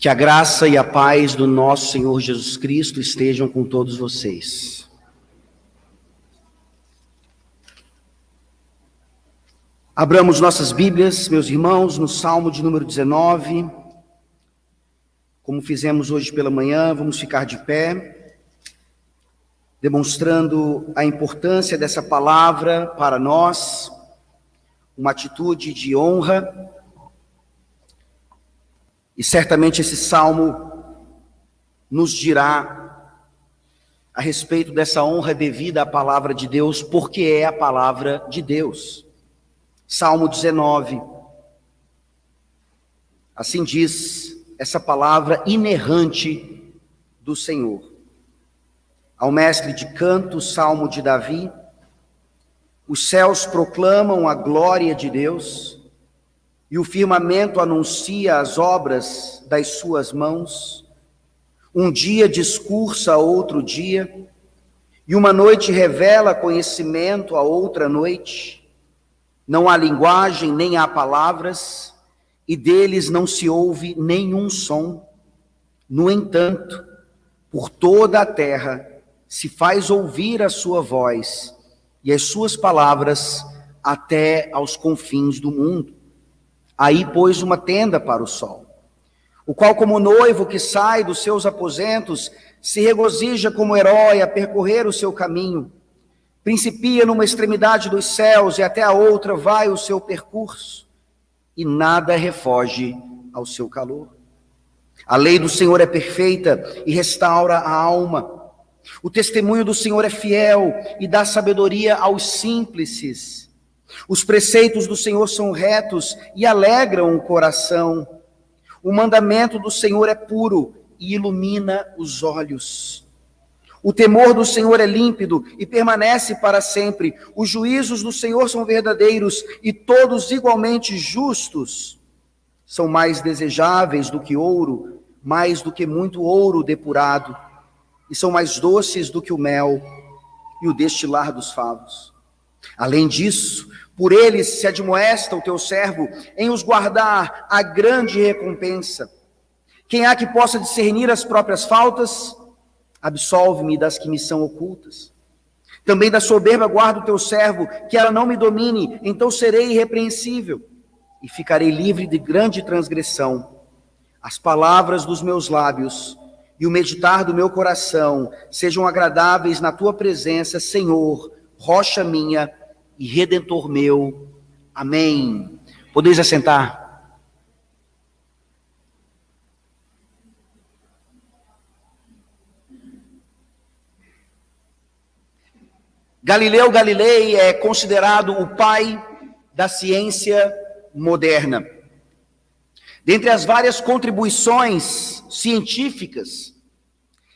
Que a graça e a paz do nosso Senhor Jesus Cristo estejam com todos vocês. Abramos nossas Bíblias, meus irmãos, no Salmo de número 19. Como fizemos hoje pela manhã, vamos ficar de pé, demonstrando a importância dessa palavra para nós, uma atitude de honra. E certamente esse salmo nos dirá a respeito dessa honra devida à palavra de Deus, porque é a palavra de Deus. Salmo 19. Assim diz essa palavra inerrante do Senhor. Ao mestre de canto, Salmo de Davi: os céus proclamam a glória de Deus, e o firmamento anuncia as obras das suas mãos. Um dia discursa a outro dia, e uma noite revela conhecimento a outra noite. Não há linguagem, nem há palavras, e deles não se ouve nenhum som. No entanto, por toda a terra se faz ouvir a sua voz, e as suas palavras até aos confins do mundo. Aí pôs uma tenda para o sol, o qual, como noivo que sai dos seus aposentos, se regozija como herói a percorrer o seu caminho. Principia numa extremidade dos céus e até a outra vai o seu percurso, e nada refoge ao seu calor. A lei do Senhor é perfeita e restaura a alma. O testemunho do Senhor é fiel e dá sabedoria aos simples. Os preceitos do Senhor são retos e alegram o coração. O mandamento do Senhor é puro e ilumina os olhos. O temor do Senhor é límpido e permanece para sempre. Os juízos do Senhor são verdadeiros e todos igualmente justos. São mais desejáveis do que ouro, mais do que muito ouro depurado, e são mais doces do que o mel e o destilar dos favos. Além disso, por eles se admoesta o teu servo em os guardar a grande recompensa. Quem há que possa discernir as próprias faltas? Absolve-me das que me são ocultas. Também da soberba guarda o teu servo, que ela não me domine, então serei irrepreensível e ficarei livre de grande transgressão. As palavras dos meus lábios e o meditar do meu coração sejam agradáveis na tua presença, Senhor, rocha minha e redentor meu. Amém. Podeis assentar. Galileu Galilei é considerado o pai da ciência moderna. Dentre as várias contribuições científicas,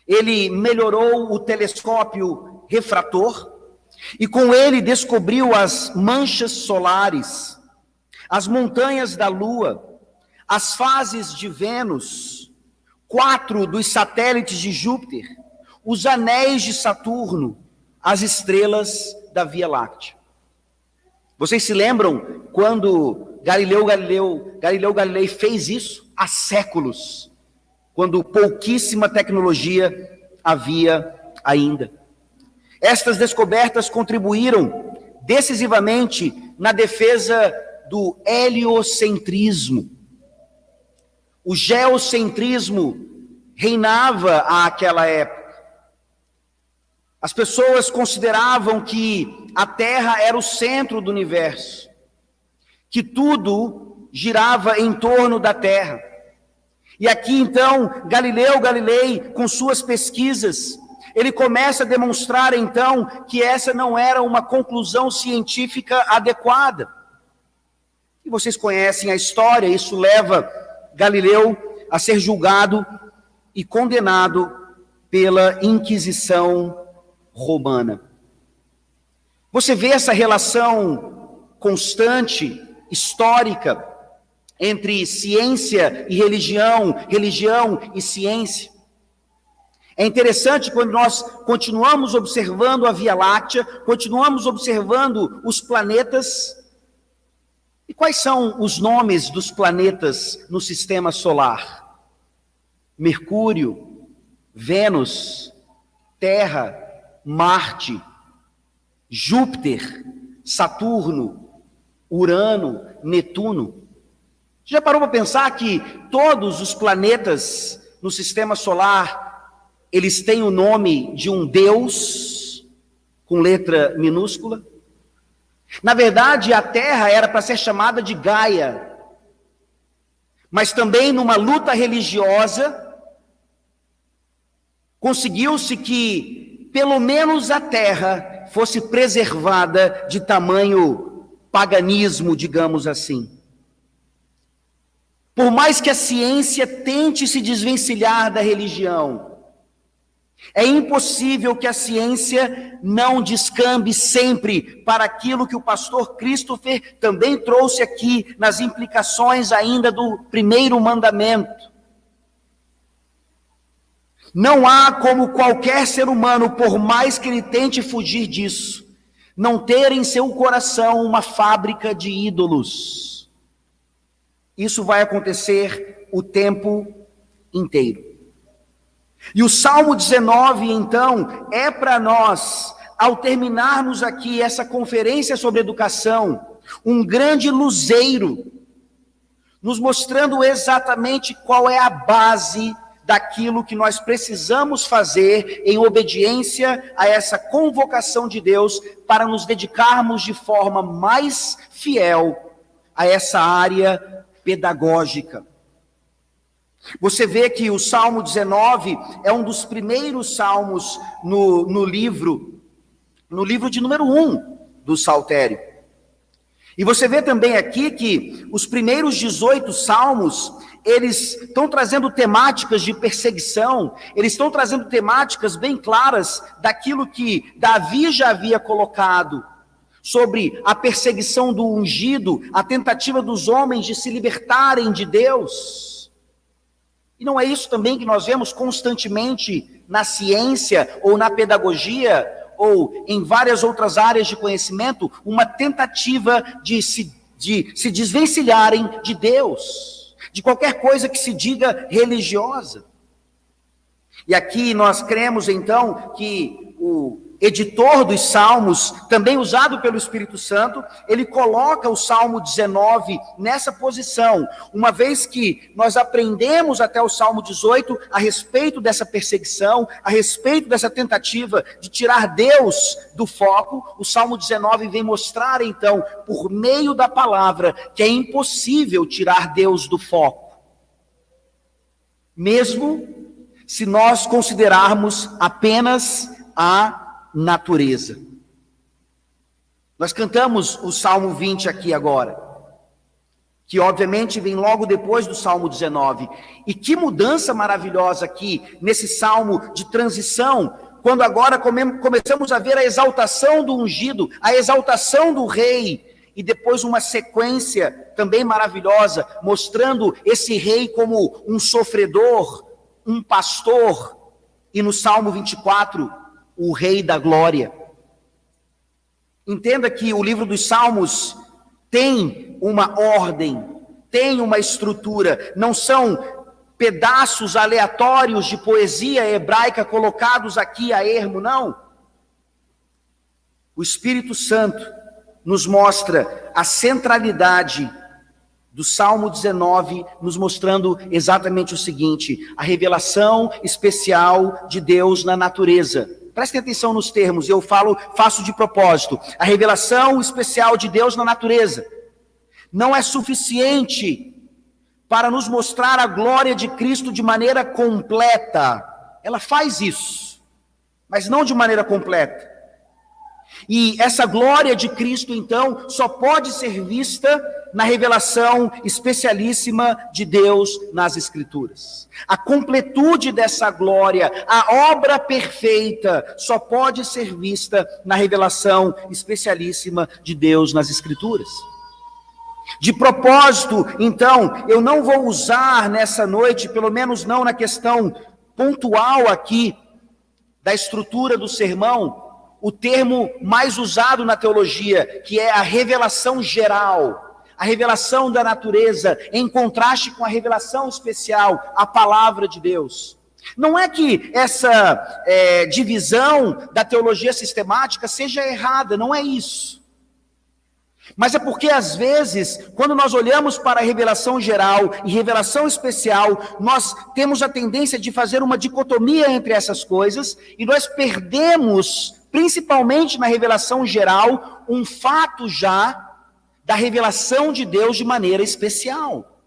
ele melhorou o telescópio refrator e com ele descobriu as manchas solares, as montanhas da Lua, as fases de Vênus, 4 dos satélites de Júpiter, os anéis de Saturno, as estrelas da Via Láctea. Vocês se lembram quando Galileu Galilei fez isso? Há séculos, quando pouquíssima tecnologia havia ainda. Estas descobertas contribuíram decisivamente na defesa do heliocentrismo. O geocentrismo reinava àquela época. As pessoas consideravam que a Terra era o centro do universo, que tudo girava em torno da Terra. E aqui então, Galileu Galilei, com suas pesquisas, ele começa a demonstrar então que essa não era uma conclusão científica adequada. E vocês conhecem a história, isso leva Galileu a ser julgado e condenado pela Inquisição Romana. Você vê essa relação constante, histórica, entre ciência e religião, religião e ciência. É interessante quando nós continuamos observando a Via Láctea, continuamos observando os planetas. E quais são os nomes dos planetas no sistema solar? Mercúrio, Vênus, Terra, Marte, Júpiter, Saturno, Urano, Netuno. Já parou para pensar que todos os planetas no sistema solar, eles têm o nome de um deus, com letra minúscula? Na verdade, a Terra era para ser chamada de Gaia, mas também numa luta religiosa, conseguiu-se que pelo menos a Terra fosse preservada de tamanho paganismo, digamos assim. Por mais que a ciência tente se desvencilhar da religião, é impossível que a ciência não descambe sempre para aquilo que o pastor Christopher também trouxe aqui nas implicações ainda do primeiro mandamento. Não há como qualquer ser humano, por mais que ele tente fugir disso, não ter em seu coração uma fábrica de ídolos. Isso vai acontecer o tempo inteiro. E o Salmo 19, então, é para nós, ao terminarmos aqui essa conferência sobre educação, um grande luzeiro, nos mostrando exatamente qual é a base daquilo que nós precisamos fazer em obediência a essa convocação de Deus para nos dedicarmos de forma mais fiel a essa área pedagógica. Você vê que o Salmo 19 é um dos primeiros salmos no livro de número 1 do Saltério. E você vê também aqui que os primeiros 18 salmos, eles estão trazendo temáticas de perseguição, eles estão trazendo temáticas bem claras daquilo que Davi já havia colocado, sobre a perseguição do ungido, a tentativa dos homens de se libertarem de Deus. E não é isso também que nós vemos constantemente na ciência ou na pedagogia ou em várias outras áreas de conhecimento, uma tentativa de se desvencilharem de Deus, de qualquer coisa que se diga religiosa. E aqui nós cremos então que o editor dos Salmos, também usado pelo Espírito Santo, ele coloca o Salmo 19 nessa posição, uma vez que nós aprendemos até o Salmo 18 a respeito dessa perseguição, a respeito dessa tentativa de tirar Deus do foco. O Salmo 19 vem mostrar então, por meio da palavra, que é impossível tirar Deus do foco, mesmo se nós considerarmos apenas a natureza. Nós cantamos o Salmo 20 aqui agora, que obviamente vem logo depois do Salmo 19. E que mudança maravilhosa aqui, nesse salmo de transição, quando agora começamos a ver a exaltação do ungido, a exaltação do rei, e depois uma sequência também maravilhosa, mostrando esse rei como um sofredor, um pastor, e no Salmo 24, o Rei da Glória. Entenda que o livro dos Salmos tem uma ordem, tem uma estrutura, não são pedaços aleatórios de poesia hebraica colocados aqui a ermo, não. O Espírito Santo nos mostra a centralidade do Salmo 19, nos mostrando exatamente o seguinte: a revelação especial de Deus na natureza. Prestem atenção nos termos, eu faço de propósito. A revelação especial de Deus na natureza não é suficiente para nos mostrar a glória de Cristo de maneira completa. Ela faz isso, mas não de maneira completa. E essa glória de Cristo, então, só pode ser vista na revelação especialíssima de Deus nas Escrituras. A completude dessa glória, a obra perfeita, só pode ser vista na revelação especialíssima de Deus nas Escrituras. De propósito, então, eu não vou usar nessa noite, pelo menos não na questão pontual aqui, da estrutura do sermão, o termo mais usado na teologia, que é a revelação geral, a revelação da natureza, em contraste com a revelação especial, a palavra de Deus. Não é que essa divisão da teologia sistemática seja errada, não é isso. Mas é porque, às vezes, quando nós olhamos para a revelação geral e revelação especial, nós temos a tendência de fazer uma dicotomia entre essas coisas, e nós perdemos, principalmente na revelação geral, um fato já da revelação de Deus de maneira especial.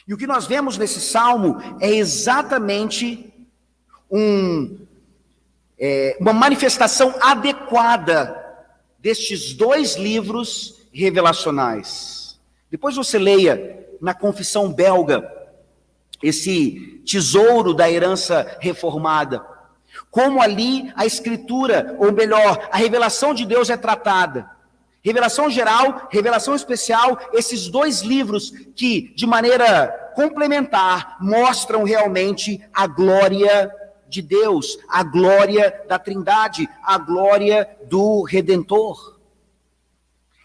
E o que nós vemos nesse salmo é exatamente uma manifestação adequada destes dois livros revelacionais. Depois você leia na Confissão Belga, esse tesouro da herança reformada, como ali a Escritura, ou melhor, a revelação de Deus é tratada. Revelação geral, revelação especial, esses dois livros que, de maneira complementar, mostram realmente a glória de Deus, a glória da Trindade, a glória do Redentor.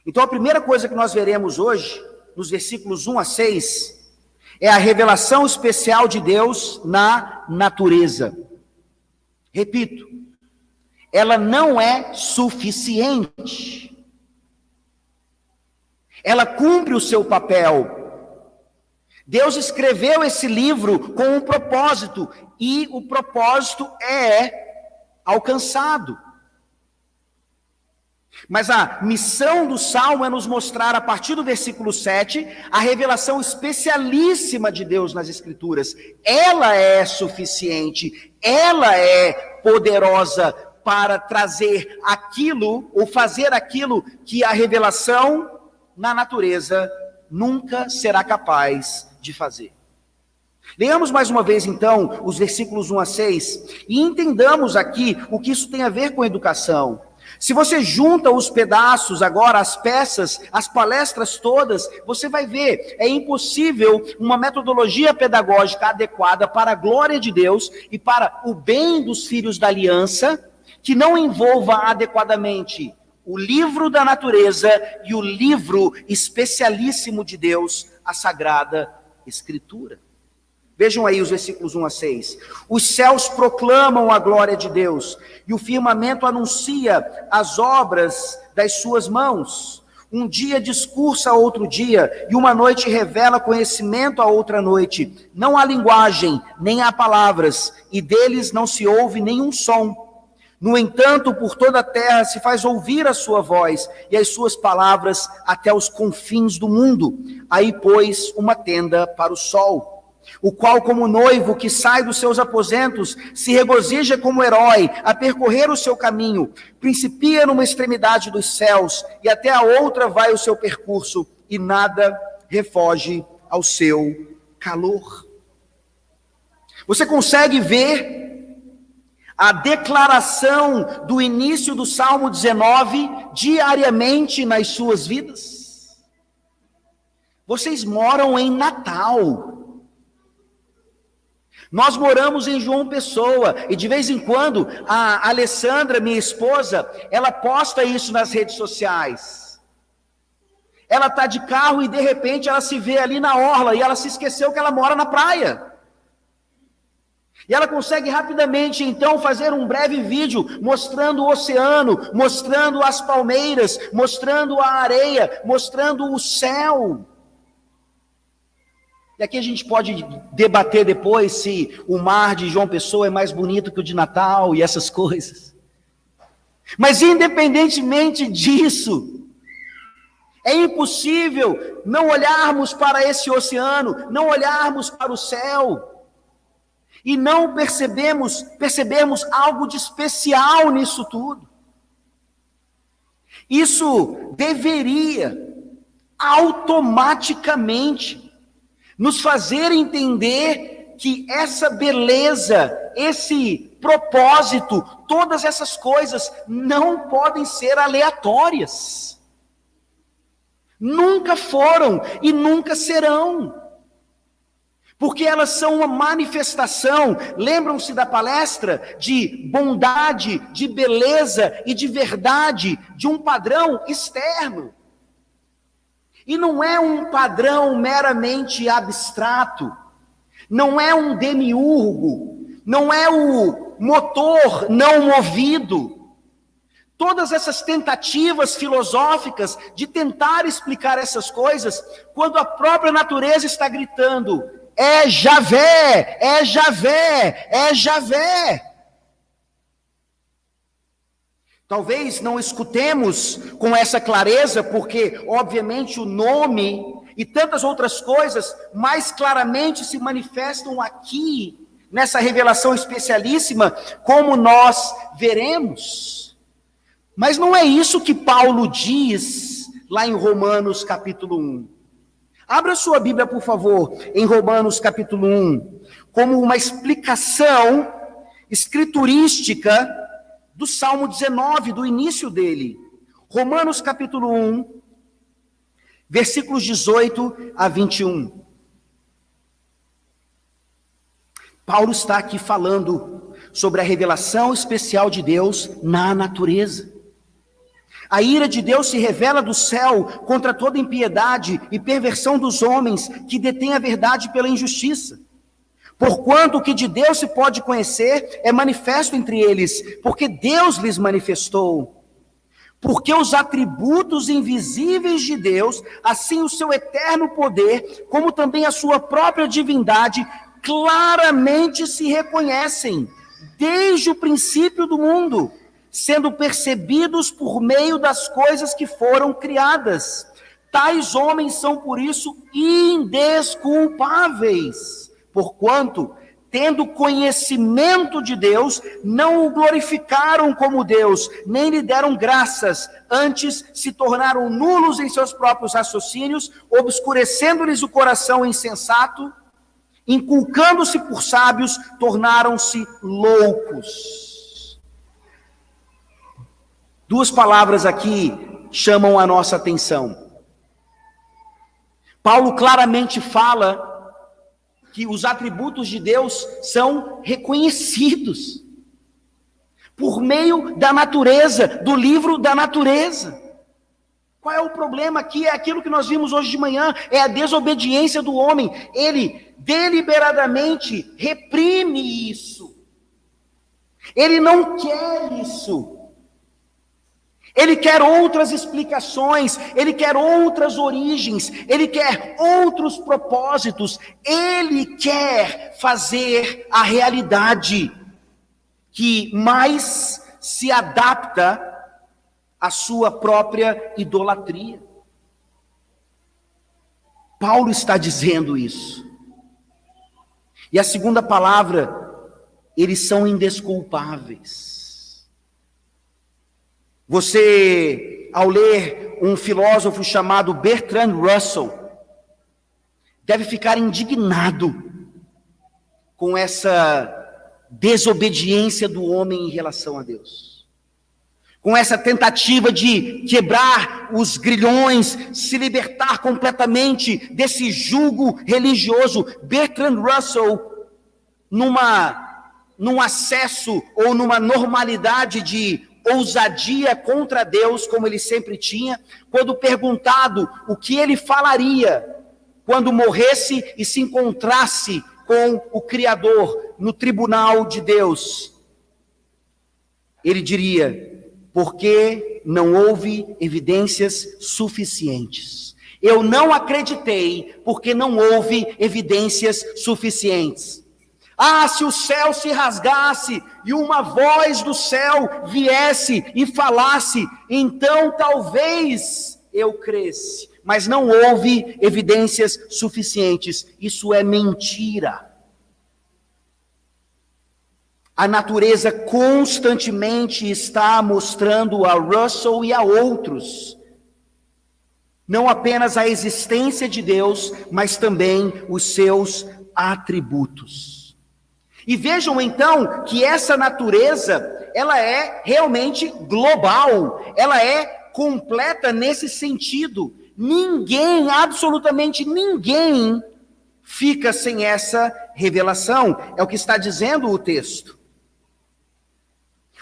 Então a primeira coisa que nós veremos hoje, nos versículos 1 a 6, é a revelação especial de Deus na natureza. Repito, ela não é suficiente. Ela cumpre o seu papel. Deus escreveu esse livro com um propósito, e o propósito é alcançado. Mas a missão do Salmo é nos mostrar, a partir do versículo 7, a revelação especialíssima de Deus nas Escrituras. Ela é suficiente, ela é poderosa para trazer aquilo, ou fazer aquilo que a revelação na natureza nunca será capaz de fazer. Leamos mais uma vez então os versículos 1 a 6 e entendamos aqui o que isso tem a ver com educação. Se você junta os pedaços agora, as peças, as palestras todas, você vai ver, é impossível uma metodologia pedagógica adequada para a glória de Deus e para o bem dos filhos da aliança, que não envolva adequadamente o livro da natureza e o livro especialíssimo de Deus, a Sagrada Escritura. Vejam aí os versículos 1 a 6. Os céus proclamam a glória de Deus, e o firmamento anuncia as obras das suas mãos. Um dia discursa a outro dia, e uma noite revela conhecimento a outra noite. Não há linguagem, nem há palavras, e deles não se ouve nenhum som. No entanto, por toda a terra se faz ouvir a sua voz, e as suas palavras até os confins do mundo. Aí pôs uma tenda para o sol, o qual, como noivo que sai dos seus aposentos, se regozija como herói a percorrer o seu caminho, principia numa extremidade dos céus, e até a outra vai o seu percurso, e nada refoge ao seu calor. Você consegue ver a declaração do início do Salmo 19 diariamente nas suas vidas? Vocês moram em Natal. Nós moramos em João Pessoa, e de vez em quando a Alessandra, minha esposa, ela posta isso nas redes sociais. Ela está de carro e de repente ela se vê ali na orla, e ela se esqueceu que ela mora na praia. E ela consegue rapidamente, então, fazer um breve vídeo mostrando o oceano, mostrando as palmeiras, mostrando a areia, mostrando o céu. E aqui a gente pode debater depois se o mar de João Pessoa é mais bonito que o de Natal e essas coisas. Mas independentemente disso, é impossível não olharmos para esse oceano, não olharmos para o céu e não percebermos algo de especial nisso tudo. Isso deveria automaticamente nos fazer entender que essa beleza, esse propósito, todas essas coisas não podem ser aleatórias. Nunca foram e nunca serão. Porque elas são uma manifestação, lembram-se da palestra, de bondade, de beleza e de verdade, de um padrão externo. E não é um padrão meramente abstrato, não é um demiurgo, não é o motor não movido. Todas essas tentativas filosóficas de tentar explicar essas coisas, quando a própria natureza está gritando, é Javé, é Javé, é Javé. Talvez não escutemos com essa clareza, porque, obviamente, o nome e tantas outras coisas mais claramente se manifestam aqui, nessa revelação especialíssima, como nós veremos. Mas não é isso que Paulo diz lá em Romanos capítulo 1. Abra sua Bíblia, por favor, em Romanos capítulo 1, como uma explicação escriturística do Salmo 19, do início dele. Romanos capítulo 1, versículos 18 a 21. Paulo está aqui falando sobre a revelação especial de Deus na natureza. A ira de Deus se revela do céu contra toda impiedade e perversão dos homens que detêm a verdade pela injustiça. Porquanto o que de Deus se pode conhecer é manifesto entre eles, porque Deus lhes manifestou. Porque os atributos invisíveis de Deus, assim o seu eterno poder, como também a sua própria divindade, claramente se reconhecem, desde o princípio do mundo, sendo percebidos por meio das coisas que foram criadas. Tais homens são, por isso, indesculpáveis, porquanto, tendo conhecimento de Deus, não o glorificaram como Deus, nem lhe deram graças, antes se tornaram nulos em seus próprios raciocínios, obscurecendo-lhes o coração insensato, inculcando-se por sábios, tornaram-se loucos. Duas palavras aqui chamam a nossa atenção. Paulo claramente fala que os atributos de Deus são reconhecidos por meio da natureza, do livro da natureza. Qual é o problema aqui? É aquilo que nós vimos hoje de manhã, é a desobediência do homem. Ele deliberadamente reprime isso. Ele não quer isso. Ele quer outras explicações, ele quer outras origens, ele quer outros propósitos, ele quer fazer a realidade que mais se adapta à sua própria idolatria. Paulo está dizendo isso. E a segunda palavra, eles são indesculpáveis. Você, ao ler um filósofo chamado Bertrand Russell, deve ficar indignado com essa desobediência do homem em relação a Deus. Com essa tentativa de quebrar os grilhões, se libertar completamente desse jugo religioso. Bertrand Russell, num acesso ou numa normalidade de ousadia contra Deus, como ele sempre tinha, quando perguntado o que ele falaria quando morresse e se encontrasse com o Criador no tribunal de Deus, ele diria: porque não houve evidências suficientes. Eu não acreditei porque não houve evidências suficientes. Ah, se o céu se rasgasse e uma voz do céu viesse e falasse, então talvez eu cresce. Mas não houve evidências suficientes. Isso é mentira. A natureza constantemente está mostrando a Russell e a outros não apenas a existência de Deus, mas também os seus atributos. E vejam então que essa natureza, ela é realmente global, ela é completa nesse sentido. Ninguém, absolutamente ninguém, fica sem essa revelação. É o que está dizendo o texto.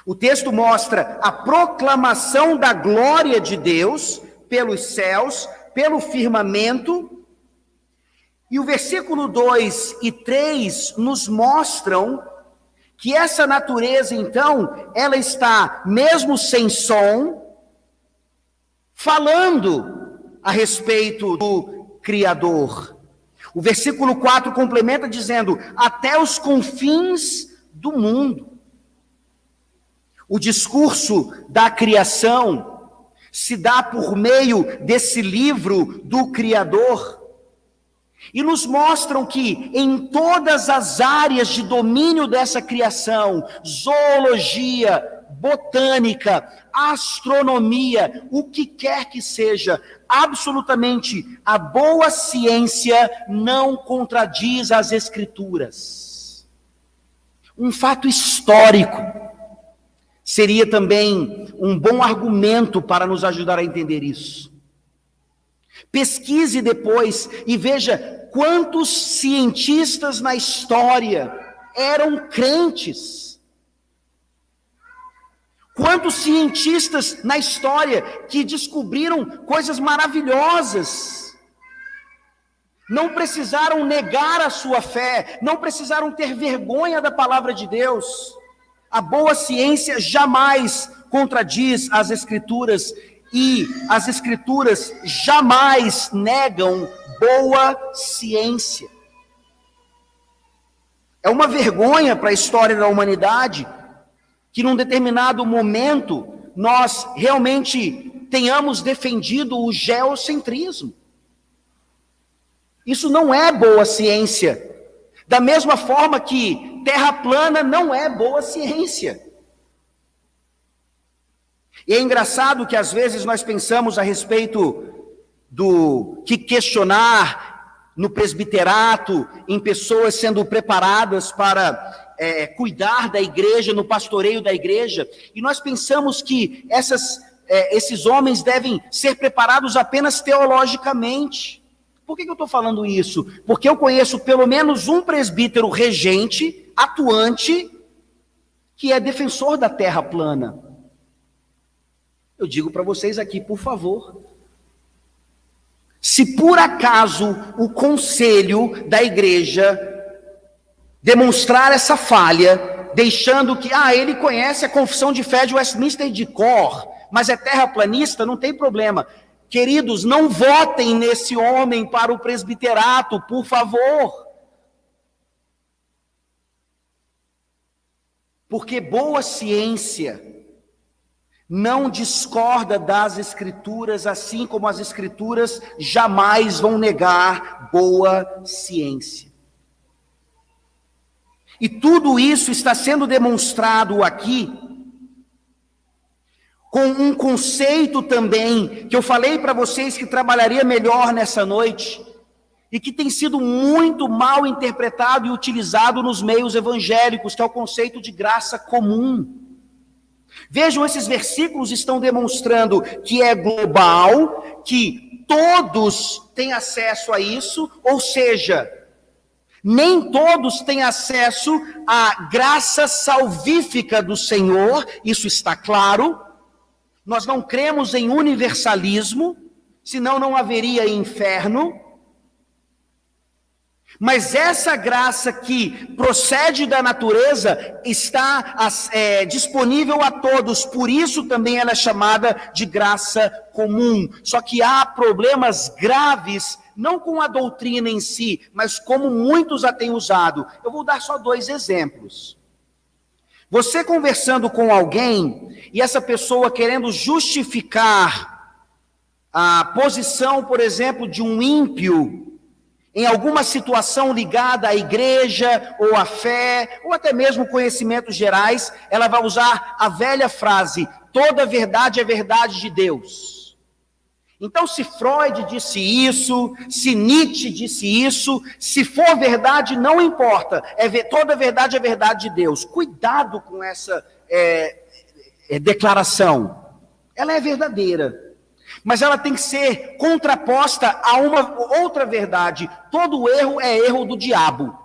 O texto mostra a proclamação da glória de Deus pelos céus, pelo firmamento, e o versículo 2 e 3 nos mostram que essa natureza, então, ela está, mesmo sem som, falando a respeito do Criador. O versículo 4 complementa dizendo, até os confins do mundo. O discurso da criação se dá por meio desse livro do Criador, e nos mostram que em todas as áreas de domínio dessa criação, zoologia, botânica, astronomia, o que quer que seja, absolutamente a boa ciência não contradiz as Escrituras. Um fato histórico seria também um bom argumento para nos ajudar a entender isso. Pesquise depois e veja quantos cientistas na história eram crentes. Quantos cientistas na história que descobriram coisas maravilhosas. Não precisaram negar a sua fé, não precisaram ter vergonha da palavra de Deus. A boa ciência jamais contradiz as Escrituras, e as Escrituras jamais negam boa ciência. É uma vergonha para a história da humanidade que num determinado momento nós realmente tenhamos defendido o geocentrismo. Isso não é boa ciência. Da mesma forma que terra plana não é boa ciência. E é engraçado que às vezes nós pensamos a respeito do que questionar no presbiterato, em pessoas sendo preparadas para cuidar da igreja, no pastoreio da igreja, e nós pensamos que esses homens devem ser preparados apenas teologicamente. Por que eu estou falando isso? Porque eu conheço pelo menos um presbítero regente, atuante, que é defensor da terra plana. Eu digo para vocês aqui, por favor, se por acaso o conselho da igreja demonstrar essa falha, deixando que, ele conhece a confissão de fé de Westminster de cor, mas é terraplanista, não tem problema. Queridos, não votem nesse homem para o presbiterato, por favor. Porque boa ciência não discorda das Escrituras, assim como as Escrituras jamais vão negar boa ciência. E tudo isso está sendo demonstrado aqui com um conceito também, que eu falei para vocês que trabalharia melhor nessa noite, e que tem sido muito mal interpretado e utilizado nos meios evangélicos, que é o conceito de graça comum. Vejam, esses versículos estão demonstrando que é global, que todos têm acesso a isso, ou seja, nem todos têm acesso à graça salvífica do Senhor, isso está claro. Nós não cremos em universalismo, senão não haveria inferno. Mas essa graça que procede da natureza está disponível a todos, por isso também ela é chamada de graça comum. Só que há problemas graves, não com a doutrina em si, mas como muitos a têm usado. Eu vou dar só 2 exemplos. Você conversando com alguém, e essa pessoa querendo justificar a posição, por exemplo, de um ímpio, em alguma situação ligada à igreja, ou à fé, ou até mesmo conhecimentos gerais, ela vai usar a velha frase, toda verdade é verdade de Deus. Então, se Freud disse isso, se Nietzsche disse isso, se for verdade, não importa, toda verdade é verdade de Deus. Cuidado com essa declaração. Ela é verdadeira. Mas ela tem que ser contraposta a uma outra verdade. Todo erro é erro do diabo.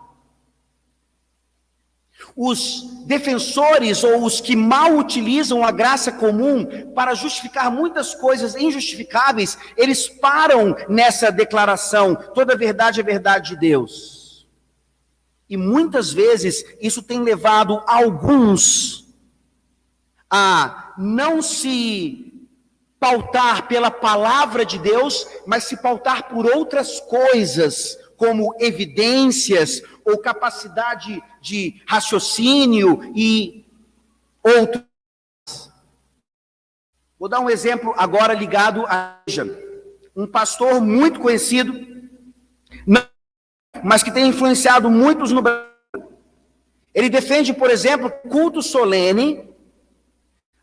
Os defensores ou os que mal utilizam a graça comum para justificar muitas coisas injustificáveis, eles param nessa declaração: toda verdade é verdade de Deus. E muitas vezes isso tem levado alguns a não se pautar pela palavra de Deus, mas se pautar por outras coisas, como evidências ou capacidade de raciocínio e outros. Vou dar um exemplo agora ligado à igreja. Um pastor muito conhecido, mas que tem influenciado muitos no Brasil. Ele defende, por exemplo, culto solene.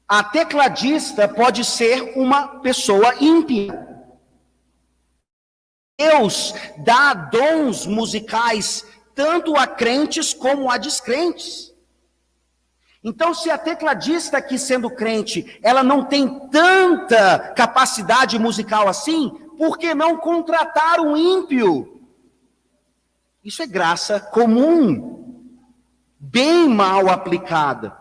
A tecladista pode ser uma pessoa ímpia. Deus dá dons musicais tanto a crentes como a descrentes. Então, se a tecladista aqui sendo crente, ela não tem tanta capacidade musical assim, por que não contratar um ímpio? Isso é graça comum, bem mal aplicada.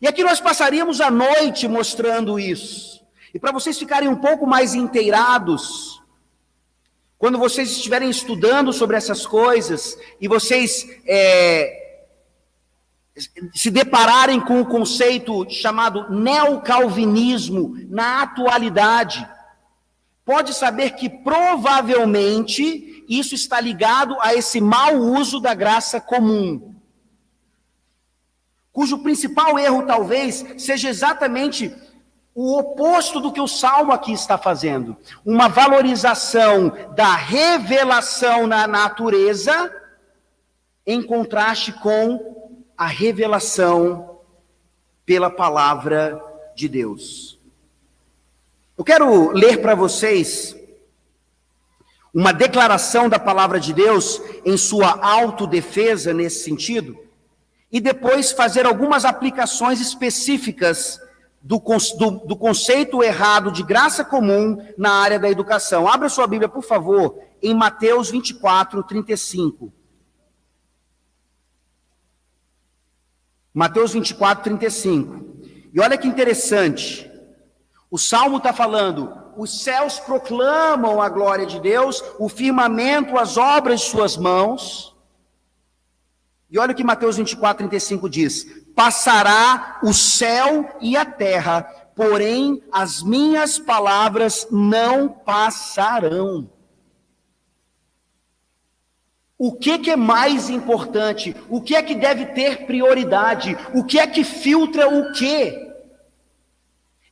E aqui nós passaríamos a noite mostrando isso. E para vocês ficarem um pouco mais inteirados, quando vocês estiverem estudando sobre essas coisas, e vocês se depararem com o conceito chamado neocalvinismo na atualidade, pode saber que provavelmente isso está ligado a esse mau uso da graça comum, cujo principal erro talvez seja exatamente o oposto do que o Salmo aqui está fazendo. Uma valorização da revelação na natureza, em contraste com a revelação pela palavra de Deus. Eu quero ler para vocês uma declaração da palavra de Deus em sua autodefesa nesse sentido, e depois fazer algumas aplicações específicas do conceito errado de graça comum na área da educação. Abra sua Bíblia, por favor, em Mateus 24, 35. Mateus 24, 35. E olha que interessante. O Salmo está falando: os céus proclamam a glória de Deus, o firmamento, as obras de suas mãos. E olha o que Mateus 24, 35 diz: passará o céu e a terra, porém as minhas palavras não passarão. O que é mais importante? O que é que deve ter prioridade? O que é que filtra o quê?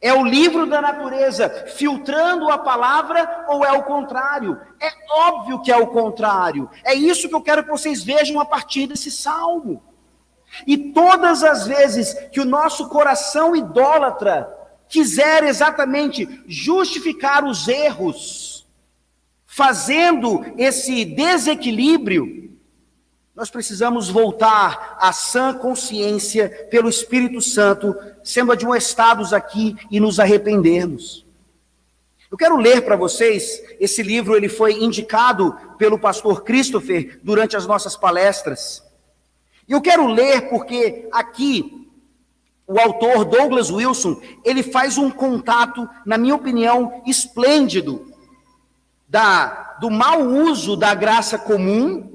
É o livro da natureza filtrando a palavra ou é o contrário? É óbvio que é o contrário. É isso que eu quero que vocês vejam a partir desse salmo. E todas as vezes que o nosso coração idólatra quiser exatamente justificar os erros, fazendo esse desequilíbrio, nós precisamos voltar à sã consciência pelo Espírito Santo, sendo admoestados aqui e nos arrependermos. Eu quero ler para vocês, esse livro ele foi indicado pelo pastor Christopher durante as nossas palestras. E eu quero ler porque aqui o autor Douglas Wilson, ele faz um contato, na minha opinião, esplêndido do mau uso da graça comum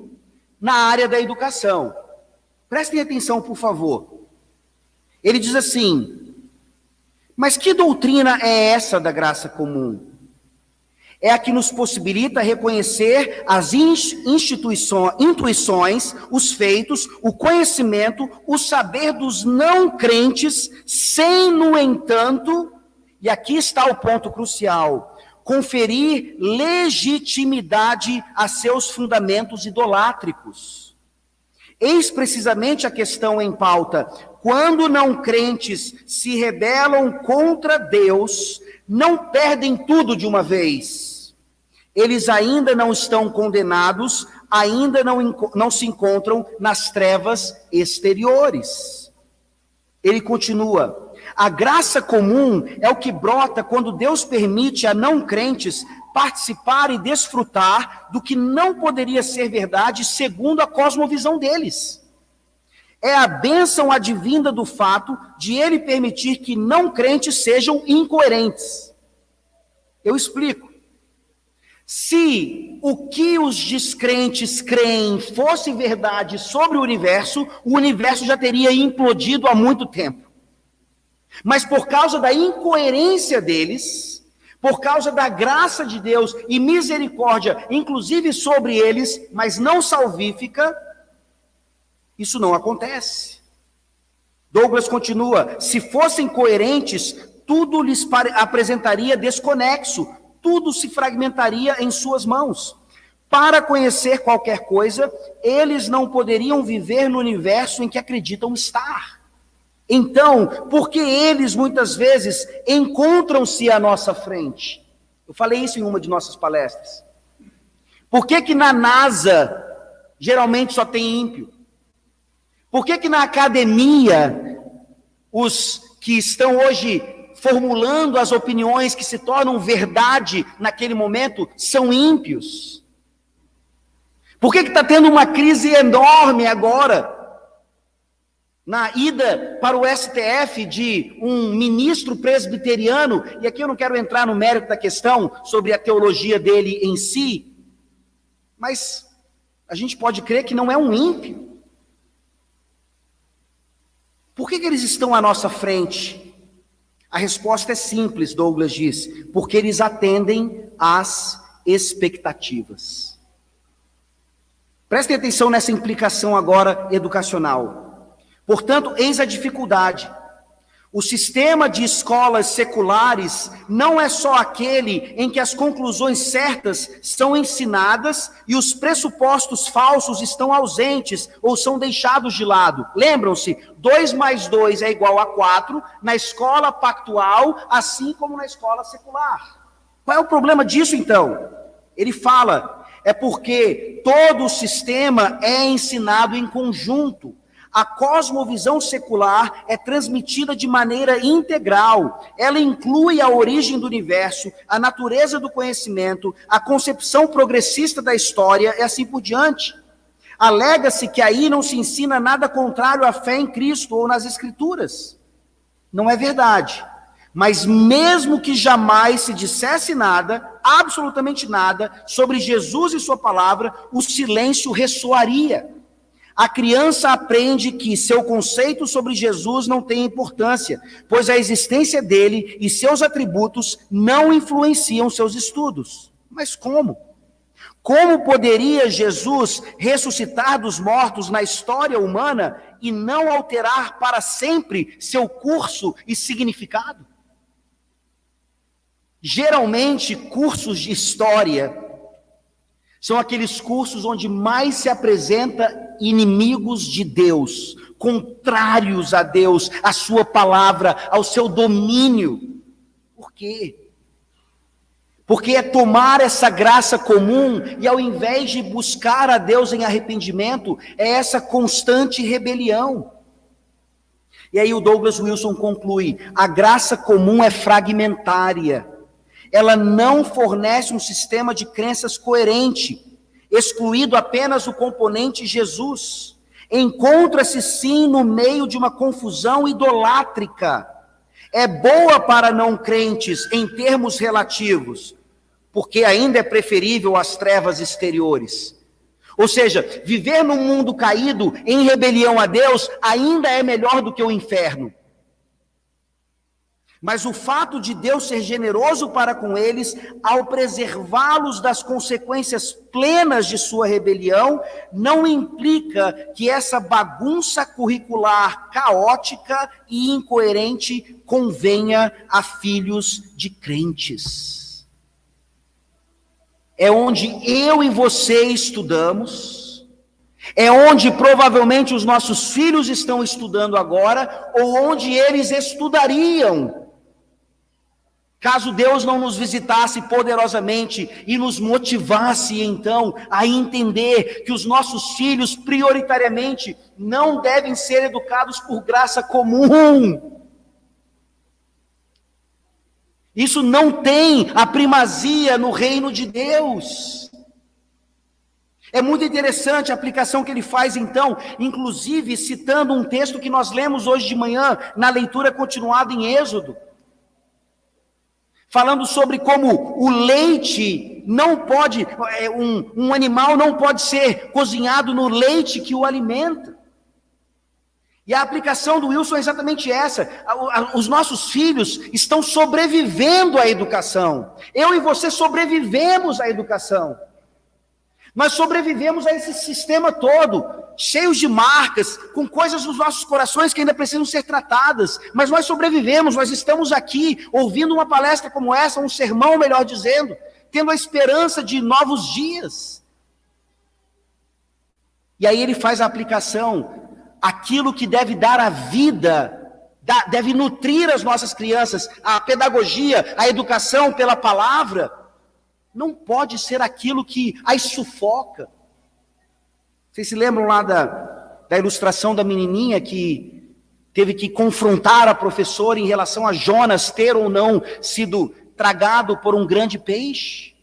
na área da educação. Prestem atenção, por favor. Ele diz assim: mas que doutrina é essa da graça comum? É a que nos possibilita reconhecer as intuições, os feitos, o conhecimento, o saber dos não crentes, sem, no entanto, e aqui está o ponto crucial, conferir legitimidade a seus fundamentos idolátricos. Eis precisamente a questão em pauta. Quando não crentes se rebelam contra Deus, não perdem tudo de uma vez. Eles ainda não estão condenados, ainda não se encontram nas trevas exteriores. Ele continua: a graça comum é o que brota quando Deus permite a não crentes participar e desfrutar do que não poderia ser verdade segundo a cosmovisão deles. é a bênção advinda do fato de ele permitir que não crentes sejam incoerentes. Eu explico. Se o que os descrentes creem fosse verdade sobre o universo já teria implodido há muito tempo. Mas por causa da incoerência deles, por causa da graça de Deus e misericórdia, inclusive sobre eles, mas não salvífica, isso não acontece. Douglas continua: se fossem coerentes, tudo lhes apresentaria desconexo, tudo se fragmentaria em suas mãos. Para conhecer qualquer coisa, eles não poderiam viver no universo em que acreditam estar. Então, por que eles muitas vezes encontram-se à nossa frente? Eu falei isso em uma de nossas palestras. Por que na NASA geralmente só tem ímpio? Por que na academia os que estão hoje formulando as opiniões que se tornam verdade naquele momento são ímpios? Por que está tendo uma crise enorme agora na ida para o STF de um ministro presbiteriano? E aqui eu não quero entrar no mérito da questão sobre a teologia dele em si, mas a gente pode crer que não é um ímpio. Por que eles estão à nossa frente? A resposta é simples, Douglas diz: porque eles atendem às expectativas. Prestem atenção nessa implicação agora educacional. Portanto, eis a dificuldade. O sistema de escolas seculares não é só aquele em que as conclusões certas são ensinadas e os pressupostos falsos estão ausentes ou são deixados de lado. Lembram-se, 2 mais 2 é igual a 4 na escola pactual, assim como na escola secular. Qual é o problema disso, então? Ele fala, é porque todo o sistema é ensinado em conjunto. A cosmovisão secular é transmitida de maneira integral. Ela inclui a origem do universo, a natureza do conhecimento, a concepção progressista da história e assim por diante. Alega-se que aí não se ensina nada contrário à fé em Cristo ou nas Escrituras. Não é verdade. Mas mesmo que jamais se dissesse nada, absolutamente nada, sobre Jesus e sua palavra, o silêncio ressoaria. A criança aprende que seu conceito sobre Jesus não tem importância, pois a existência dele e seus atributos não influenciam seus estudos. Mas como? Como poderia Jesus ressuscitar dos mortos na história humana e não alterar para sempre seu curso e significado? Geralmente, cursos de história são aqueles cursos onde mais se apresenta inimigos de Deus, contrários a Deus, à sua palavra, ao seu domínio. Por quê? Porque é tomar essa graça comum e ao invés de buscar a Deus em arrependimento, é essa constante rebelião. E aí o Douglas Wilson conclui, a graça comum é fragmentária. Ela não fornece um sistema de crenças coerente, excluído apenas o componente Jesus. Encontra-se sim no meio de uma confusão idolátrica. É boa para não crentes em termos relativos, porque ainda é preferível às trevas exteriores. Ou seja, viver num mundo caído, em rebelião a Deus, ainda é melhor do que o inferno. Mas o fato de Deus ser generoso para com eles, ao preservá-los das consequências plenas de sua rebelião, não implica que essa bagunça curricular caótica e incoerente convenha a filhos de crentes. É onde eu e você estudamos, é onde provavelmente os nossos filhos estão estudando agora, ou onde eles estudariam, caso Deus não nos visitasse poderosamente e nos motivasse, então, a entender que os nossos filhos, prioritariamente, não devem ser educados por graça comum. Isso não tem a primazia no reino de Deus. É muito interessante a aplicação que ele faz, então, inclusive citando um texto que nós lemos hoje de manhã, na leitura continuada em Êxodo, falando sobre como o leite não pode, um animal não pode ser cozinhado no leite que o alimenta. E a aplicação do Wilson é exatamente essa. Os nossos filhos estão sobrevivendo à educação. Eu e você sobrevivemos à educação. Nós sobrevivemos a esse sistema todo, cheios de marcas, com coisas nos nossos corações que ainda precisam ser tratadas. Mas nós sobrevivemos, nós estamos aqui, ouvindo uma palestra como essa, um sermão, melhor dizendo, tendo a esperança de novos dias. E aí ele faz a aplicação, aquilo que deve dar a vida, deve nutrir as nossas crianças, a pedagogia, a educação pela palavra, não pode ser aquilo que as sufoca. Vocês se lembram lá da ilustração da menininha que teve que confrontar a professora em relação a Jonas ter ou não sido tragado por um grande peixe?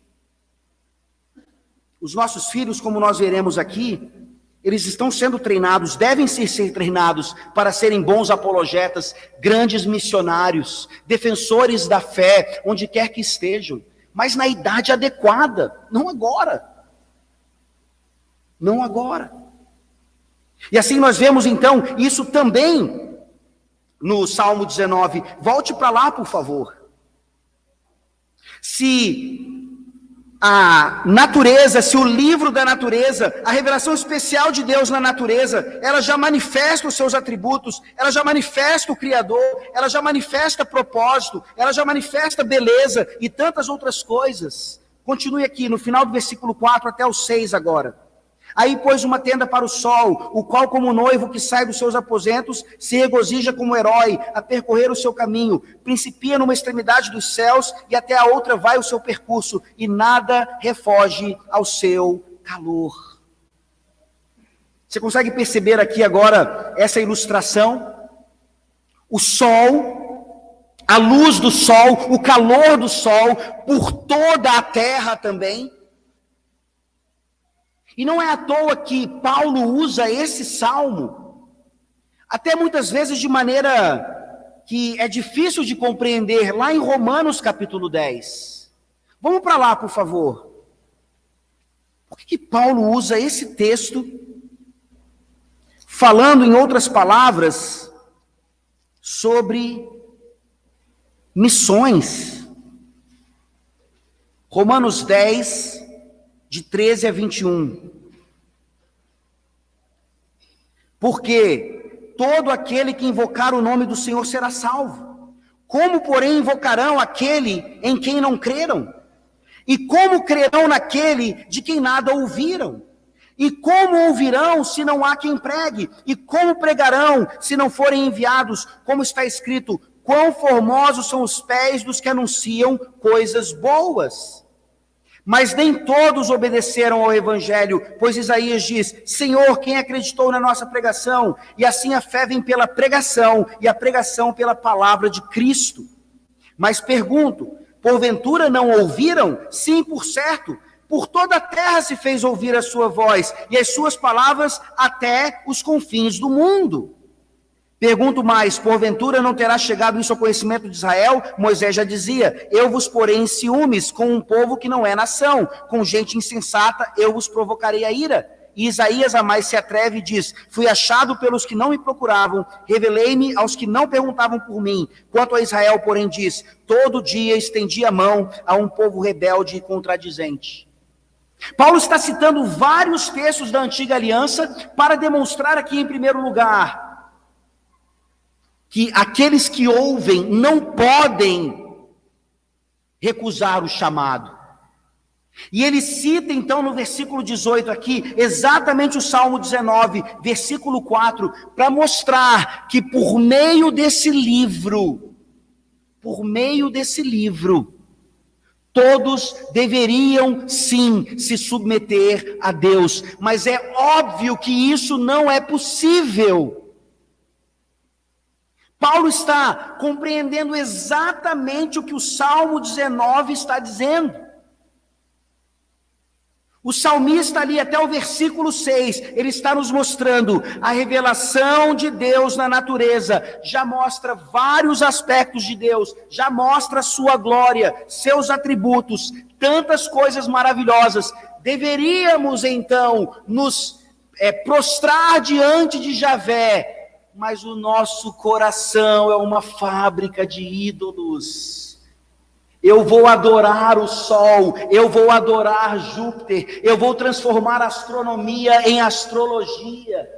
Os nossos filhos, como nós veremos aqui, eles estão sendo treinados, devem ser treinados para serem bons apologetas, grandes missionários, defensores da fé, onde quer que estejam, mas na idade adequada, não agora. Não agora. E assim nós vemos então isso também no Salmo 19. Volte para lá, por favor. Se a natureza, se o livro da natureza, a revelação especial de Deus na natureza, ela já manifesta os seus atributos, ela já manifesta o Criador, ela já manifesta propósito, ela já manifesta beleza e tantas outras coisas. Continue aqui no final do versículo 4 até o 6 agora. Aí pôs uma tenda para o sol, o qual como noivo que sai dos seus aposentos, se regozija como herói a percorrer o seu caminho, principia numa extremidade dos céus e até a outra vai o seu percurso, e nada refoge ao seu calor. Você consegue perceber aqui agora essa ilustração? O sol, a luz do sol, o calor do sol, por toda a terra também. E não é à toa que Paulo usa esse salmo, até muitas vezes de maneira que é difícil de compreender, lá em Romanos capítulo 10. Vamos para lá, por favor. Por que Paulo usa esse texto, falando em outras palavras, sobre missões? Romanos 10, de 13 a 21. Porque todo aquele que invocar o nome do Senhor será salvo. Como, porém, invocarão aquele em quem não creram? E como crerão naquele de quem nada ouviram? E como ouvirão se não há quem pregue? E como pregarão se não forem enviados? Como está escrito, quão formosos são os pés dos que anunciam coisas boas. Mas nem todos obedeceram ao evangelho, pois Isaías diz, Senhor, quem acreditou na nossa pregação? E assim a fé vem pela pregação, e a pregação pela palavra de Cristo. Mas pergunto, porventura não ouviram? Sim, por certo, por toda a terra se fez ouvir a sua voz, e as suas palavras até os confins do mundo. Pergunto mais, porventura não terá chegado isso ao conhecimento de Israel? Moisés já dizia, eu vos porei em ciúmes com um povo que não é nação, com gente insensata eu vos provocarei a ira. E Isaías a mais se atreve e diz, fui achado pelos que não me procuravam, revelei-me aos que não perguntavam por mim. Quanto a Israel, porém, diz, todo dia estendi a mão a um povo rebelde e contradizente. Paulo está citando vários textos da antiga aliança para demonstrar aqui, em primeiro lugar, que aqueles que ouvem não podem recusar o chamado. E ele cita então no versículo 18 aqui, exatamente o Salmo 19, versículo 4, para mostrar que por meio desse livro, todos deveriam sim se submeter a Deus, mas é óbvio que isso não é possível. Paulo está compreendendo exatamente o que o Salmo 19 está dizendo. O salmista ali até o versículo 6, ele está nos mostrando a revelação de Deus na natureza, já mostra vários aspectos de Deus, já mostra a sua glória, seus atributos, tantas coisas maravilhosas. Deveríamos então nos prostrar diante de Javé, mas o nosso coração é uma fábrica de ídolos. Eu vou adorar o sol, eu vou adorar Júpiter, eu vou transformar a astronomia em astrologia.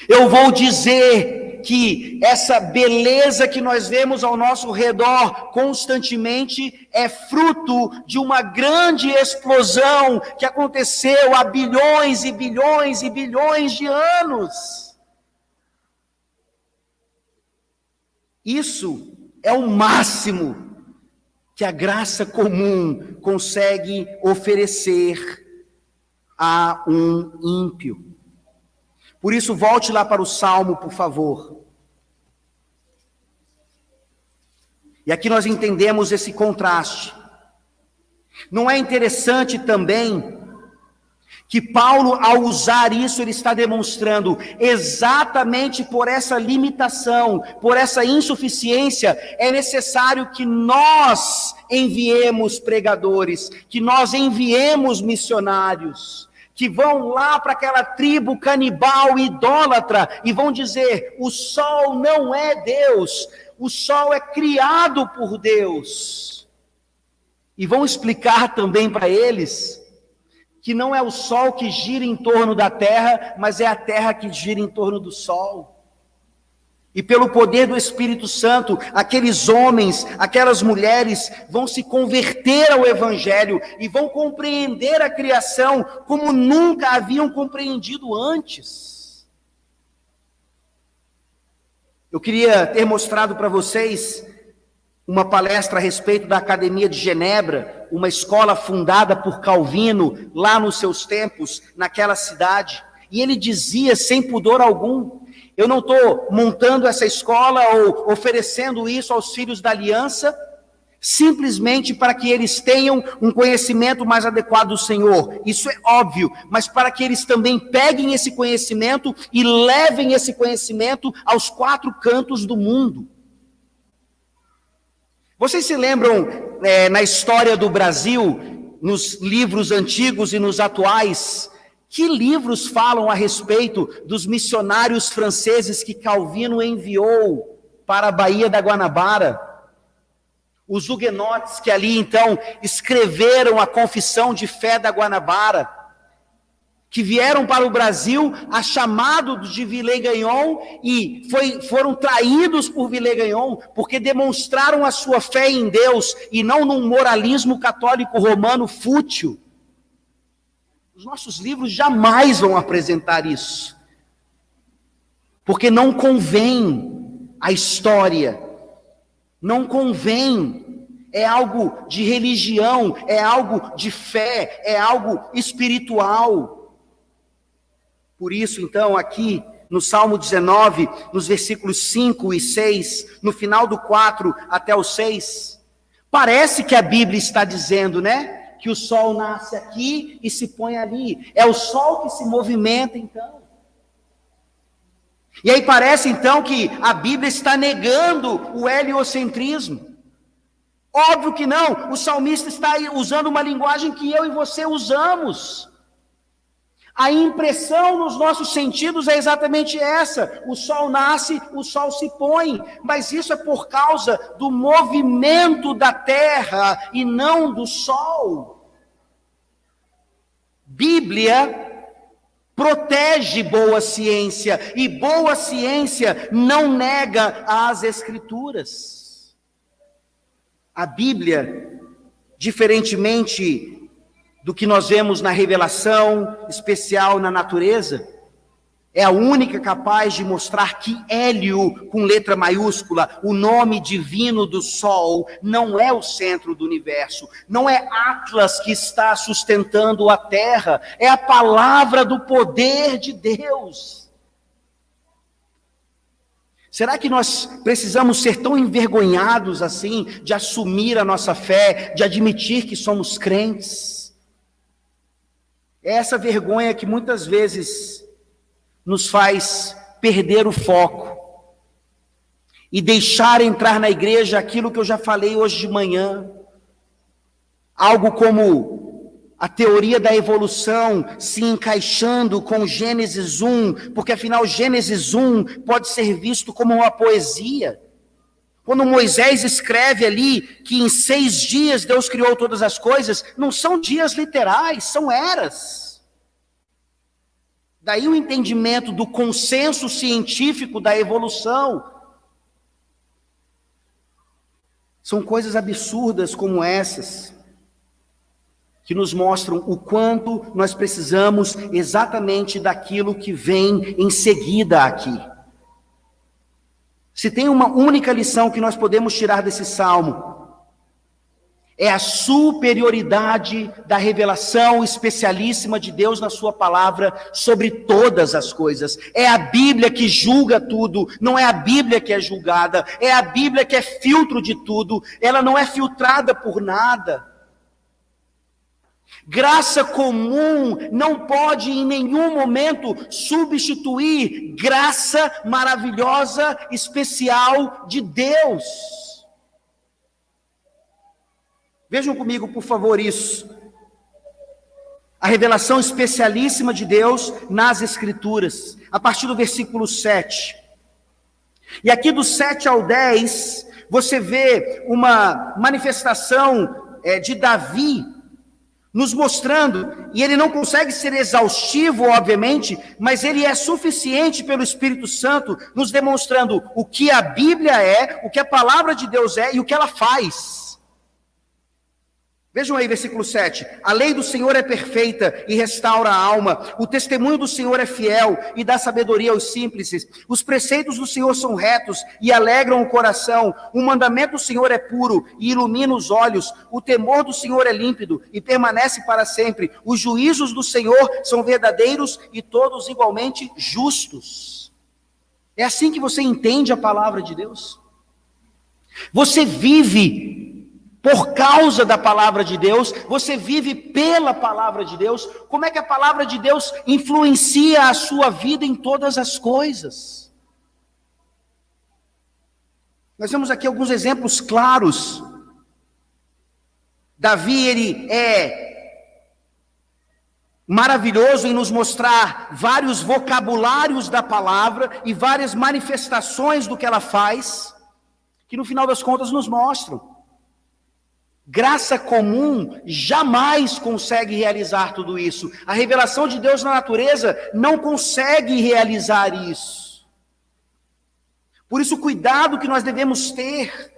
Eu vou dizer que essa beleza que nós vemos ao nosso redor constantemente é fruto de uma grande explosão que aconteceu há bilhões e bilhões e bilhões de anos. Isso é o máximo que a graça comum consegue oferecer a um ímpio. Por isso, volte lá para o Salmo, por favor. E aqui nós entendemos esse contraste. Não é interessante também que Paulo, ao usar isso, ele está demonstrando exatamente por essa limitação, por essa insuficiência, é necessário que nós enviemos pregadores, que nós enviemos missionários, que vão lá para aquela tribo canibal idólatra e vão dizer: o sol não é Deus, o sol é criado por Deus. E vão explicar também para eles que não é o sol que gira em torno da terra, mas é a terra que gira em torno do sol. E pelo poder do Espírito Santo, aqueles homens, aquelas mulheres vão se converter ao Evangelho e vão compreender a criação como nunca haviam compreendido antes. Eu queria ter mostrado para vocês uma palestra a respeito da Academia de Genebra, uma escola fundada por Calvino, lá nos seus tempos, naquela cidade. E ele dizia, sem pudor algum: eu não estou montando essa escola ou oferecendo isso aos filhos da aliança, simplesmente para que eles tenham um conhecimento mais adequado do Senhor. Isso é óbvio, mas para que eles também peguem esse conhecimento e levem esse conhecimento aos quatro cantos do mundo. Vocês se lembram, na história do Brasil, nos livros antigos e nos atuais, que livros falam a respeito dos missionários franceses que Calvino enviou para a Baía da Guanabara? Os huguenotes que ali então escreveram a Confissão de Fé da Guanabara, que vieram para o Brasil a chamado de Villegagnon e foram traídos por Villegagnon, porque demonstraram a sua fé em Deus e não num moralismo católico romano fútil. Os nossos livros jamais vão apresentar isso, porque não convém a história, não convém, é algo de religião, é algo de fé, é algo espiritual. Por isso, então, aqui no Salmo 19, nos versículos 5 e 6, no final do 4 até o 6, parece que a Bíblia está dizendo, né? Que o sol nasce aqui e se põe ali. É o sol que se movimenta, então. E aí parece, então, que a Bíblia está negando o heliocentrismo. Óbvio que não. O salmista está usando uma linguagem que eu e você usamos. A impressão nos nossos sentidos é exatamente essa: o sol nasce, o sol se põe, mas isso é por causa do movimento da terra e não do sol. Bíblia protege boa ciência, e boa ciência não nega as Escrituras. A Bíblia, diferentemente do que nós vemos na revelação especial na natureza, é a única capaz de mostrar que Hélio, com letra maiúscula, o nome divino do Sol, não é o centro do universo, não é Atlas que está sustentando a Terra, é a palavra do poder de Deus. Será que nós precisamos ser tão envergonhados assim, de assumir a nossa fé, de admitir que somos crentes? É essa vergonha que muitas vezes nos faz perder o foco e deixar entrar na igreja aquilo que eu já falei hoje de manhã, algo como a teoria da evolução se encaixando com Gênesis 1, porque afinal Gênesis 1 pode ser visto como uma poesia. Quando Moisés escreve ali que em 6 dias Deus criou todas as coisas, não são dias literais, são eras. Daí o entendimento do consenso científico da evolução. São coisas absurdas como essas, que nos mostram o quanto nós precisamos exatamente daquilo que vem em seguida aqui. Se tem uma única lição que nós podemos tirar desse salmo, é a superioridade da revelação especialíssima de Deus na sua palavra sobre todas as coisas. É a Bíblia que julga tudo, não é a Bíblia que é julgada, é a Bíblia que é filtro de tudo, ela não é filtrada por nada. Graça comum não pode em nenhum momento substituir graça maravilhosa, especial de Deus. Vejam comigo, por favor, isso. A revelação especialíssima de Deus nas Escrituras, a partir do versículo 7. E aqui do 7 ao 10, você vê uma manifestação de Davi, nos mostrando, e ele não consegue ser exaustivo, obviamente, mas ele é suficiente pelo Espírito Santo, nos demonstrando o que a Bíblia é, o que a palavra de Deus é e o que ela faz. Vejam aí, versículo 7. A lei do Senhor é perfeita e restaura a alma. O testemunho do Senhor é fiel e dá sabedoria aos simples. Os preceitos do Senhor são retos e alegram o coração. O mandamento do Senhor é puro e ilumina os olhos. O temor do Senhor é límpido e permanece para sempre. Os juízos do Senhor são verdadeiros e todos igualmente justos. É assim que você entende a palavra de Deus? Você vive por causa da palavra de Deus, você vive pela palavra de Deus. Como é que a palavra de Deus influencia a sua vida em todas as coisas? Nós vemos aqui alguns exemplos claros. Davi, ele é maravilhoso em nos mostrar vários vocabulários da palavra e várias manifestações do que ela faz, que no final das contas nos mostram. Graça comum jamais consegue realizar tudo isso. A revelação de Deus na natureza não consegue realizar isso. Por isso, o cuidado que nós devemos ter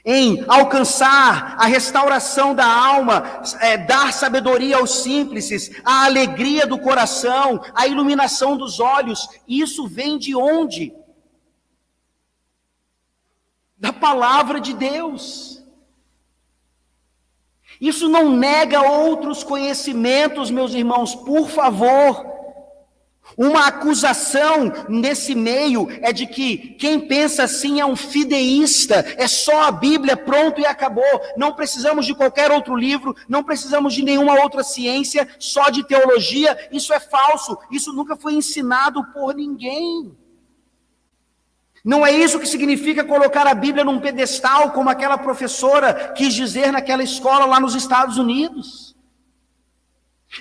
em alcançar a restauração da alma, dar sabedoria aos simples, a alegria do coração, a iluminação dos olhos. Isso vem de onde? Da palavra de Deus. Isso não nega outros conhecimentos, meus irmãos, por favor. Uma acusação nesse meio é de que quem pensa assim é um fideísta, é só a Bíblia, pronto e acabou. Não precisamos de qualquer outro livro, não precisamos de nenhuma outra ciência, só de teologia. Isso é falso, isso nunca foi ensinado por ninguém. Não é isso que significa colocar a Bíblia num pedestal, como aquela professora quis dizer naquela escola lá nos Estados Unidos.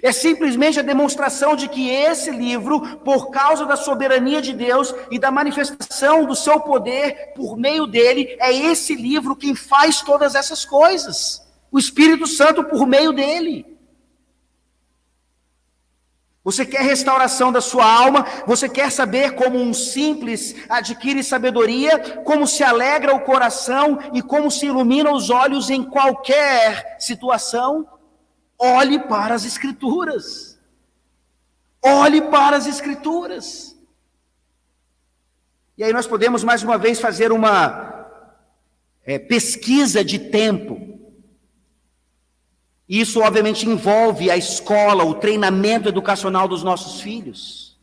É simplesmente a demonstração de que esse livro, por causa da soberania de Deus e da manifestação do seu poder por meio dele, é esse livro quem faz todas essas coisas. O Espírito Santo por meio dele. Você quer restauração da sua alma? Você quer saber como um simples adquire sabedoria? Como se alegra o coração e como se ilumina os olhos em qualquer situação? Olhe para as Escrituras. Olhe para as Escrituras. E aí nós podemos mais uma vez fazer uma pesquisa de tempo. Isso obviamente envolve a escola, o treinamento educacional dos nossos filhos.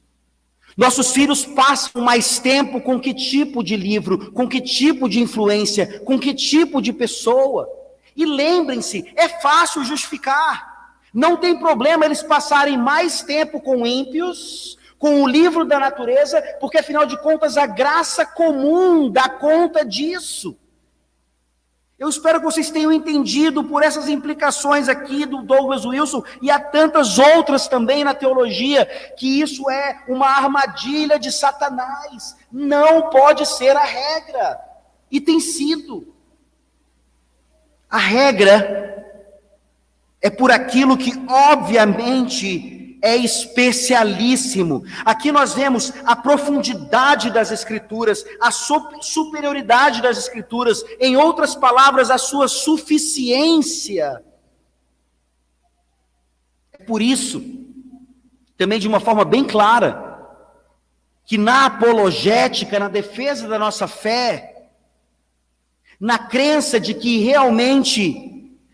Nossos filhos passam mais tempo com que tipo de livro, com que tipo de influência, com que tipo de pessoa. E lembrem-se, é fácil justificar. Não tem problema eles passarem mais tempo com ímpios, com o livro da natureza, porque afinal de contas a graça comum dá conta disso. Eu espero que vocês tenham entendido por essas implicações aqui do Douglas Wilson, e há tantas outras também na teologia, que isso é uma armadilha de Satanás. Não pode ser a regra, e tem sido. A regra é por aquilo que obviamente é especialíssimo. Aqui nós vemos a profundidade das Escrituras, a superioridade das Escrituras, em outras palavras, a sua suficiência. É por isso, também de uma forma bem clara, que na apologética, na defesa da nossa fé, na crença de que realmente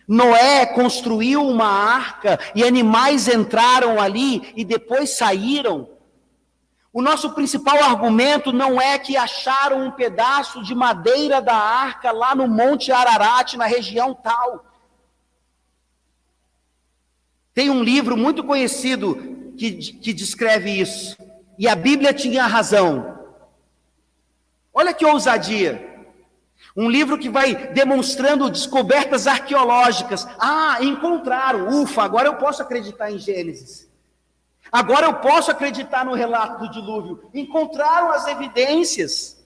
Noé construiu uma arca e animais entraram ali e depois saíram. O nosso principal argumento não é que acharam um pedaço de madeira da arca lá no Monte Ararat, na região tal. Tem um livro muito conhecido que descreve isso. E a Bíblia tinha razão. Olha que ousadia. Um livro que vai demonstrando descobertas arqueológicas. Ah, encontraram. Ufa, agora eu posso acreditar em Gênesis. Agora eu posso acreditar no relato do dilúvio. Encontraram as evidências.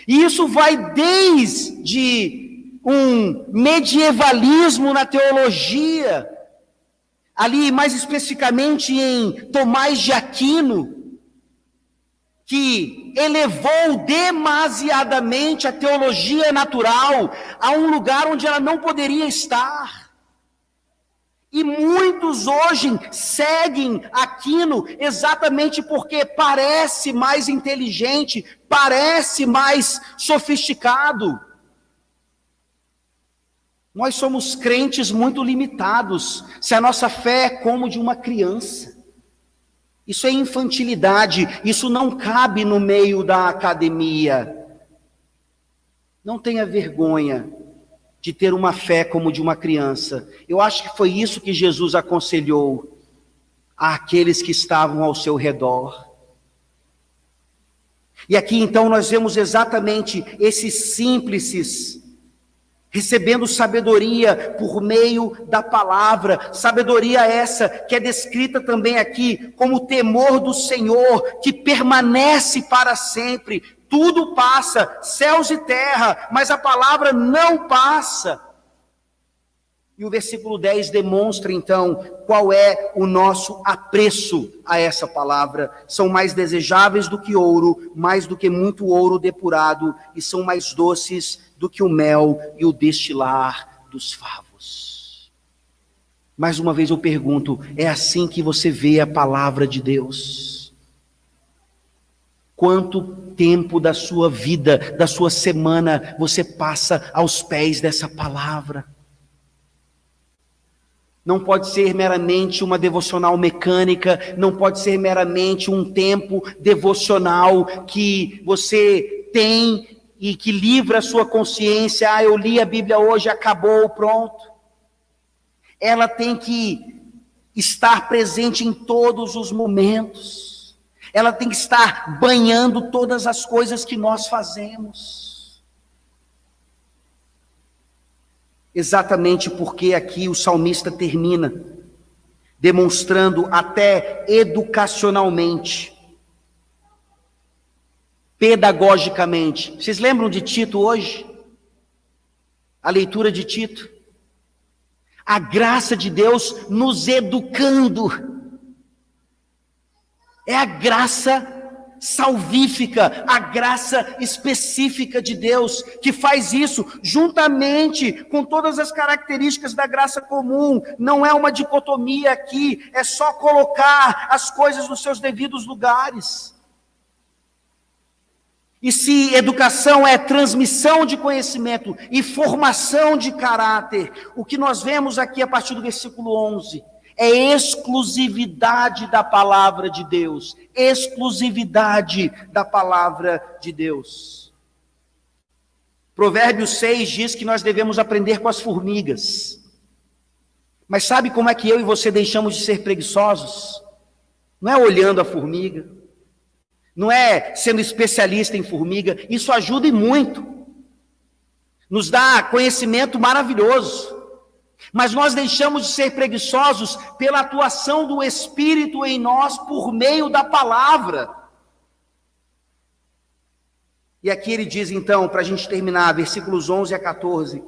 E isso vai desde um medievalismo na teologia, ali mais especificamente em Tomás de Aquino, que elevou demasiadamente a teologia natural a um lugar onde ela não poderia estar. E muitos hoje seguem Aquino exatamente porque parece mais inteligente, parece mais sofisticado. Nós somos crentes muito limitados, se a nossa fé é como de uma criança. Isso é infantilidade, isso não cabe no meio da academia. Não tenha vergonha de ter uma fé como de uma criança. Eu acho que foi isso que Jesus aconselhou àqueles que estavam ao seu redor. E aqui então nós vemos exatamente esses simples recebendo sabedoria por meio da palavra, sabedoria essa que é descrita também aqui como o temor do Senhor, que permanece para sempre. Tudo passa, céus e terra, mas a palavra não passa. E o versículo 10 demonstra então qual é o nosso apreço a essa palavra. São mais desejáveis do que ouro, mais do que muito ouro depurado, e são mais doces do que o mel e o destilar dos favos. Mais uma vez eu pergunto, é assim que você vê a palavra de Deus? Quanto tempo da sua vida, da sua semana, você passa aos pés dessa palavra? Não pode ser meramente uma devocional mecânica, não pode ser meramente um tempo devocional que você tem e que livra a sua consciência. Ah, eu li a Bíblia hoje, acabou, pronto. Ela tem que estar presente em todos os momentos. Ela tem que estar banhando todas as coisas que nós fazemos. Exatamente porque aqui o salmista termina demonstrando até educacionalmente, pedagogicamente. Vocês lembram de Tito hoje? A leitura de Tito? A graça de Deus nos educando. É a graça salvífica, a graça específica de Deus, que faz isso juntamente com todas as características da graça comum. Não é uma dicotomia aqui, é só colocar as coisas nos seus devidos lugares. E se educação é transmissão de conhecimento e formação de caráter, o que nós vemos aqui a partir do versículo 11 é exclusividade da palavra de Deus. Exclusividade da palavra de Deus. Provérbios 6 diz que nós devemos aprender com as formigas. Mas sabe como é que eu e você deixamos de ser preguiçosos? Não é olhando a formiga, não é sendo especialista em formiga, isso ajuda e muito, nos dá conhecimento maravilhoso, mas nós deixamos de ser preguiçosos pela atuação do Espírito em nós por meio da palavra. E aqui ele diz então, para a gente terminar, versículos 11 a 14,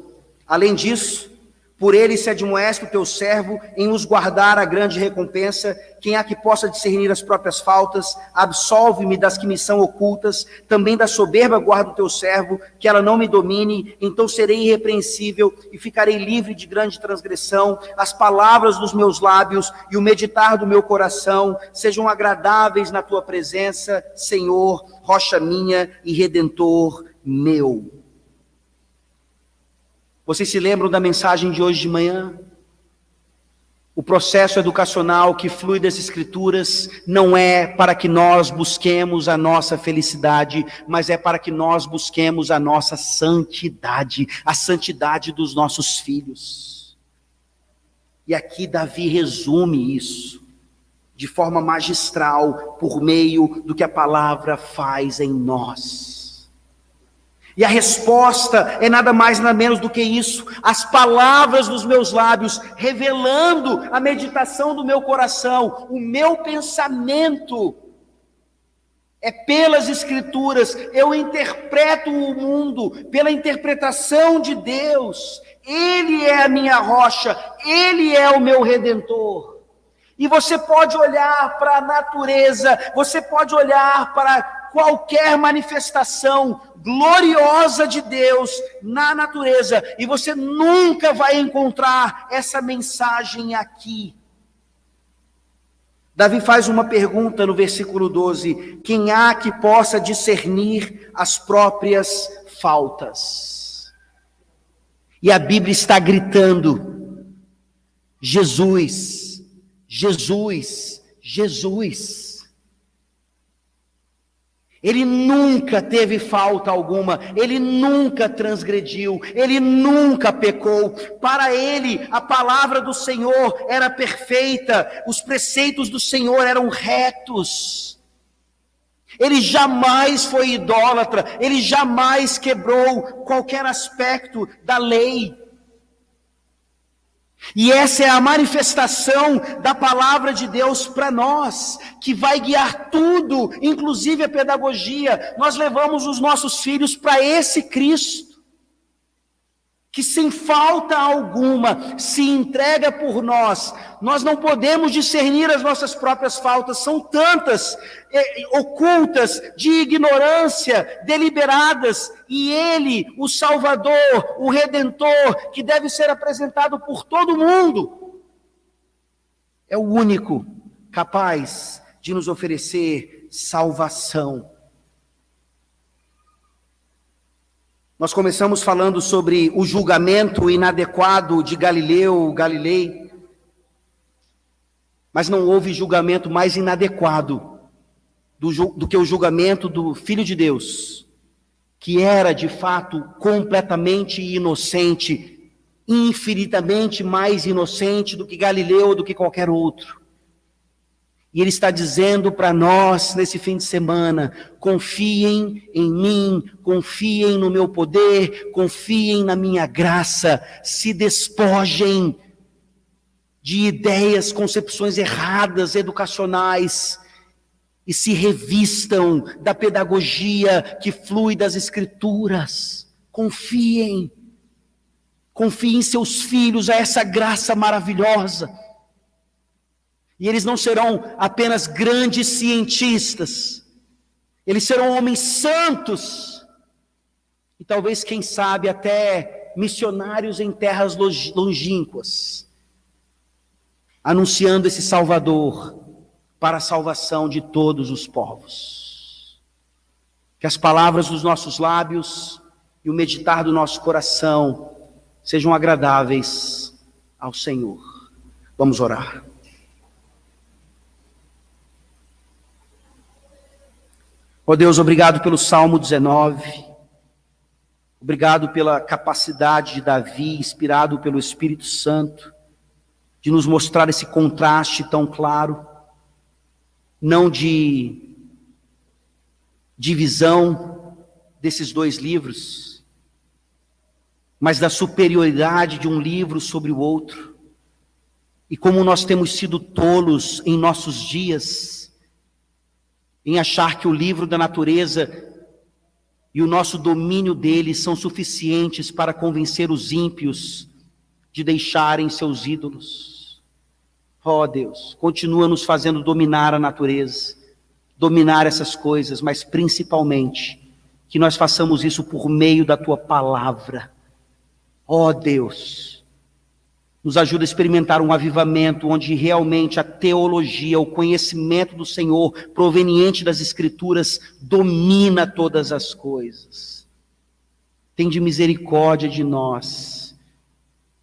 além disso, por ele se admoesta o teu servo em nos guardar a grande recompensa. Quem há que possa discernir as próprias faltas, absolve-me das que me são ocultas, também da soberba guarda o teu servo, que ela não me domine, então serei irrepreensível e ficarei livre de grande transgressão. As palavras dos meus lábios e o meditar do meu coração sejam agradáveis na tua presença, Senhor, rocha minha e redentor meu. Vocês se lembram da mensagem de hoje de manhã? O processo educacional que flui das Escrituras não é para que nós busquemos a nossa felicidade, mas é para que nós busquemos a nossa santidade, a santidade dos nossos filhos. E aqui Davi resume isso de forma magistral, por meio do que a palavra faz em nós. E a resposta é nada mais nada menos do que isso, as palavras dos meus lábios, revelando a meditação do meu coração, o meu pensamento, é pelas Escrituras, eu interpreto o mundo, pela interpretação de Deus, Ele é a minha rocha, Ele é o meu Redentor. E você pode olhar para a natureza, você pode olhar para qualquer manifestação gloriosa de Deus na natureza, e você nunca vai encontrar essa mensagem aqui. Davi faz uma pergunta no versículo 12: quem há que possa discernir as próprias faltas? E a Bíblia está gritando: Jesus, Jesus, Jesus. Ele nunca teve falta alguma, ele nunca transgrediu, ele nunca pecou. Para ele, a palavra do Senhor era perfeita, os preceitos do Senhor eram retos. Ele jamais foi idólatra, ele jamais quebrou qualquer aspecto da lei. E essa é a manifestação da palavra de Deus para nós, que vai guiar tudo, inclusive a pedagogia. Nós levamos os nossos filhos para esse Cristo, que sem falta alguma se entrega por nós. Nós não podemos discernir as nossas próprias faltas, são tantas, ocultas, de ignorância, deliberadas, e Ele, o Salvador, o Redentor, que deve ser apresentado por todo mundo, é o único capaz de nos oferecer salvação. Nós começamos falando sobre o julgamento inadequado de Galilei, mas não houve julgamento mais inadequado do que o julgamento do Filho de Deus, que era de fato completamente inocente, infinitamente mais inocente do que Galileu, do que qualquer outro. E ele está dizendo para nós, nesse fim de semana: confiem em mim, confiem no meu poder, confiem na minha graça, se despojem de ideias, concepções erradas, educacionais, e se revistam da pedagogia que flui das Escrituras. Confiem em seus filhos, a essa graça maravilhosa. E eles não serão apenas grandes cientistas, eles serão homens santos, e talvez, quem sabe, até missionários em terras longínquas, anunciando esse Salvador para a salvação de todos os povos. Que as palavras dos nossos lábios e o meditar do nosso coração sejam agradáveis ao Senhor. Vamos orar. Ó Deus, obrigado pelo Salmo 19, obrigado pela capacidade de Davi, inspirado pelo Espírito Santo, de nos mostrar esse contraste tão claro, não de divisão desses dois livros, mas da superioridade de um livro sobre o outro. E como nós temos sido tolos em nossos dias, em achar que o livro da natureza e o nosso domínio dele são suficientes para convencer os ímpios de deixarem seus ídolos. Ó Deus, continua nos fazendo dominar a natureza, dominar essas coisas, mas principalmente que nós façamos isso por meio da Tua palavra. Ó Deus, nos ajuda a experimentar um avivamento onde realmente a teologia, o conhecimento do Senhor, proveniente das Escrituras, domina todas as coisas. Tende misericórdia de nós,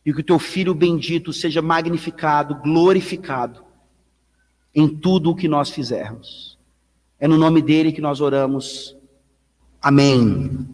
e que o Teu Filho bendito seja magnificado, glorificado, em tudo o que nós fizermos. É no nome dele que nós oramos. Amém.